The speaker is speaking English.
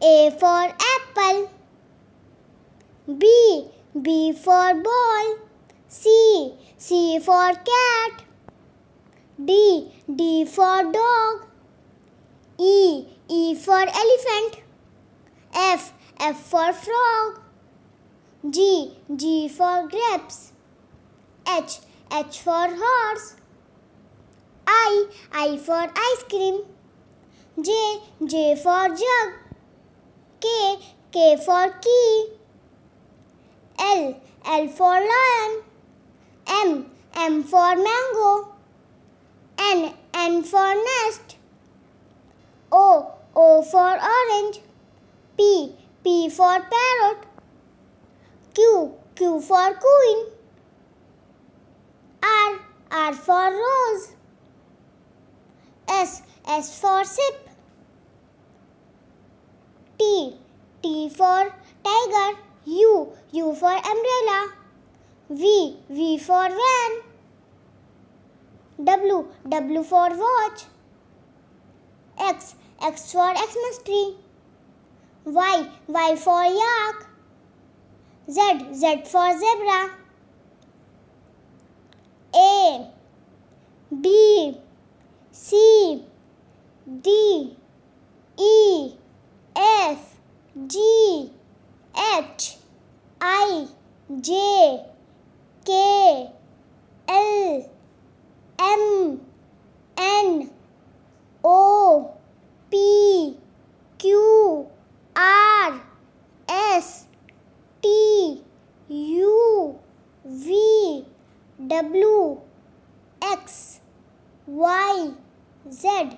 A for apple. B for ball. C for cat. D for dog. E for elephant. F for frog. G for grapes. H for horse. I for ice cream. J for jug. K for key. L for lion. M for mango. N for nest. O for orange. P for parrot. Q for queen. R for rose. S for sip. T for tiger. U for umbrella. V for van. W for watch. X for Xmas tree. Y for yak. Z for zebra. A B C D E F G H I J K L M N O P Q R S T U V W X Y Z